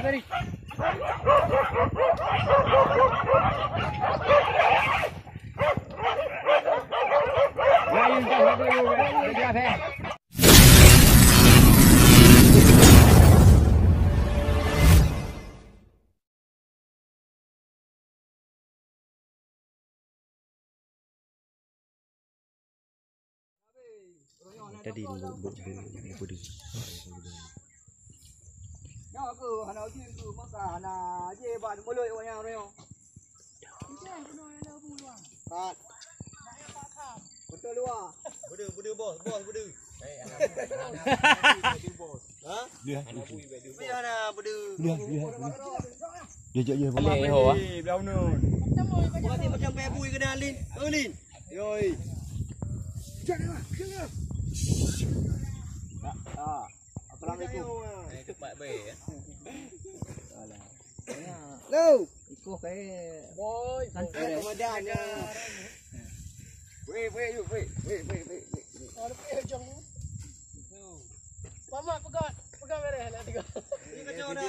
Beri. Tadi budi. Nó cứ hana chuyên cứ mắc cả hana dê bạn mới lợi nhau đấy không? Bạn. Betul lu ah. Bedu bos. Eh hả? Dia. Hana bedu. Dia. Boleh ho ah. Belau nun. Bukan macam pe bui kena lin. Lin. Yoi. Jangan. Assalamualaikum. Baik baik. Đâu? Ikut cái Boy, Ramadan ya. Weh. Ada pergi jom. Mama pegang merah lah tiga. Ini kacau dah.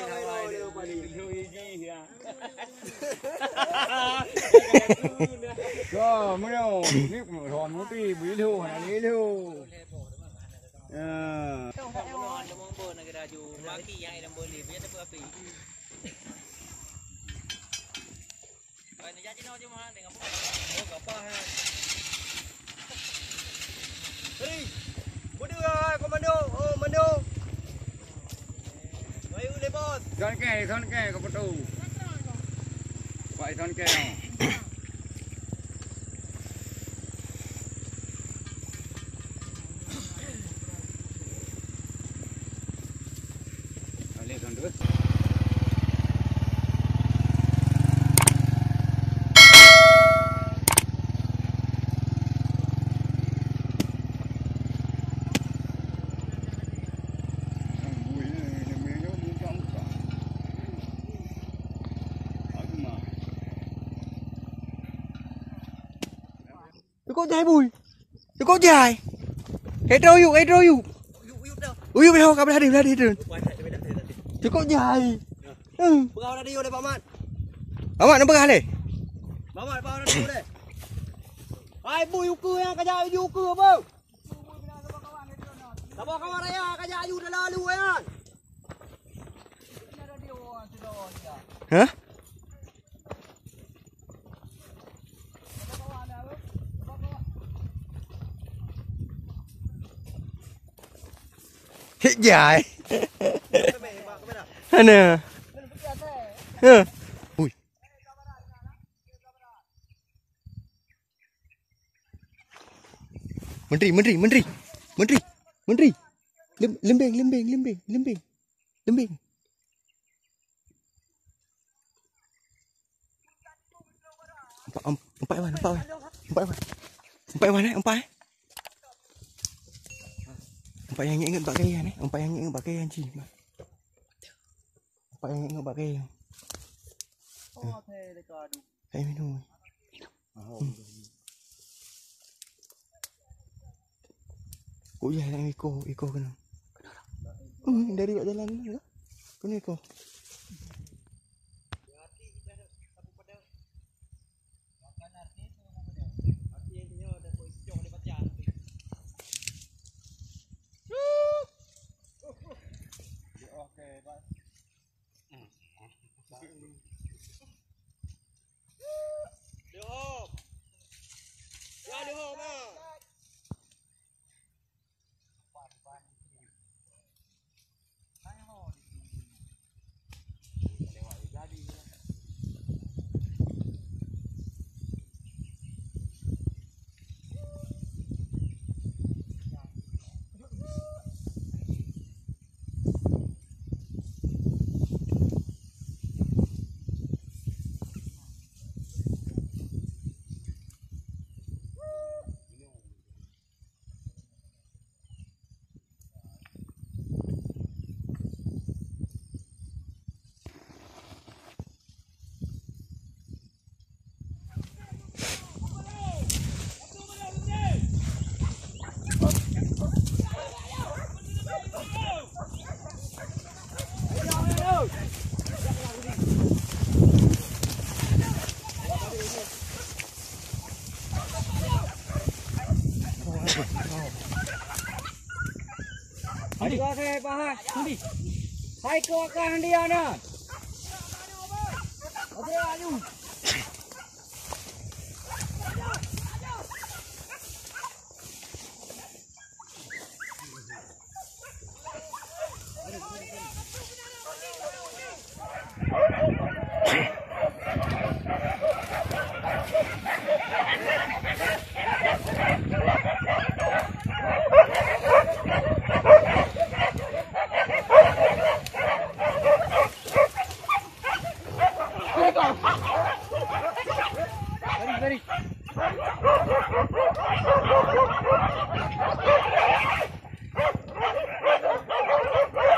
Dia paling. Rồi mới đâu biết một thòn một tí bí thu hay lý thu Komando. Ayo le bos. thon ke có tu vậy thon ke lên thon nữa Có dài bùi. Có dài. Hết rồi dụ. Ui đâu gặp ra đi. Chứ có dài. Bao ra đi vô đây bảo mạn. Bảo mạn nó bao này. Bảo mạn bao ra đi vô đây. Ai bùi cưa cái dài vô cưa không? Sao bao các bạn đây à, cái dài vô đây là lưu á. Hả? Hết dài. Nè. Ui. Menteri. Lembing. Empat mana? Empat yang ingat pakaian ni. Empat yang ingat pakaian cik. Empat yang ingat pakaian. Hai minum. Kau jalan dengan Iko kena. Dari kat jalan ni lah. Kena Iko. Hadi kau saya paham. Nanti. Hai kau akan dia nak. Okey ayu. Very.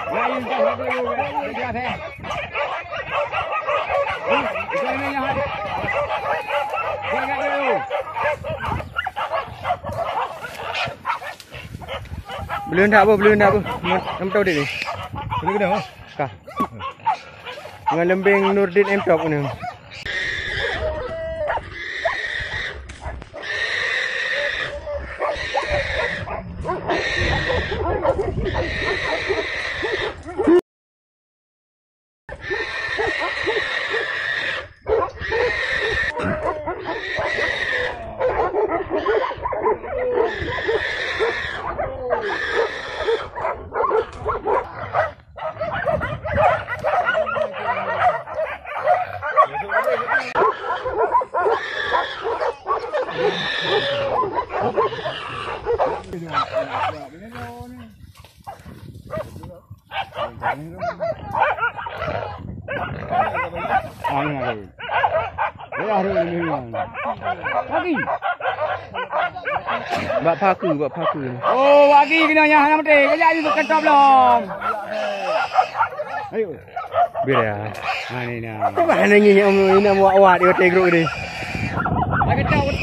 Lain dah ada dulu dia teh. Jangan ni yang ada. Jangan dulu. Belum dah apa? Nam tahu dia ni. Boleh ke dah? Kah. Dengan lembing Nurdin M Top ni. Lagi. Buat paku. Oh, lagi kena yang hang mati. Kejap ni ketop belum. Ayo. Biar ya. Ha ni nah. Mana ni nak buat awak dia tegro ni.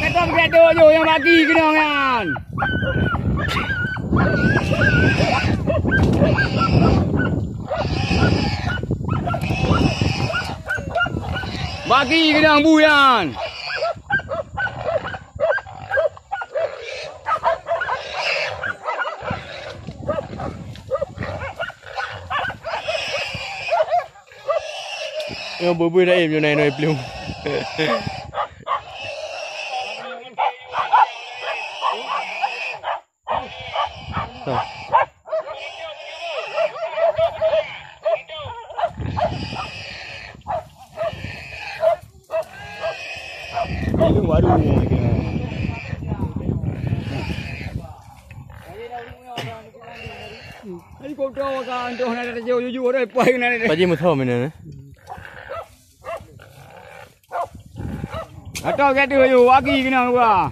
Ketop dia tu je yang bagi kena kan. Bagi kena buyan. Yang bubur dah im yang naik belum. Waduh. Ini kau tahu kan, tu nak ada jauh-jauh orang puai kan ni. Paji mu tahu mana? Atau kata you lagi kena gua.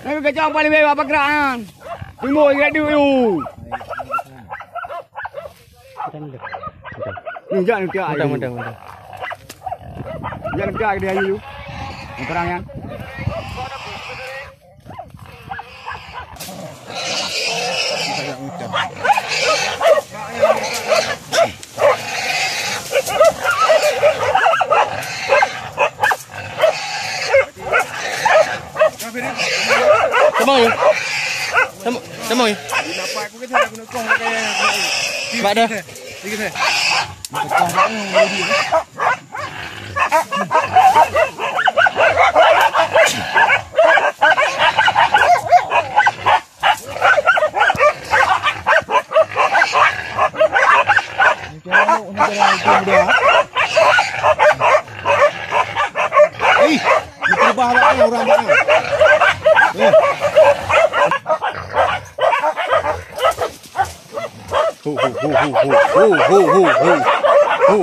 Nak kacau paling baik apa keran. Tunggu kata you. Ni jangan dia. Mentang. Jangan dia dia you. Terang yang. Sama ni. Sama ni. Dapat aku kata aku nak kong pakai. Sebab dah. Tiga saya. Hei, terubah awaknya orang bang. Ho.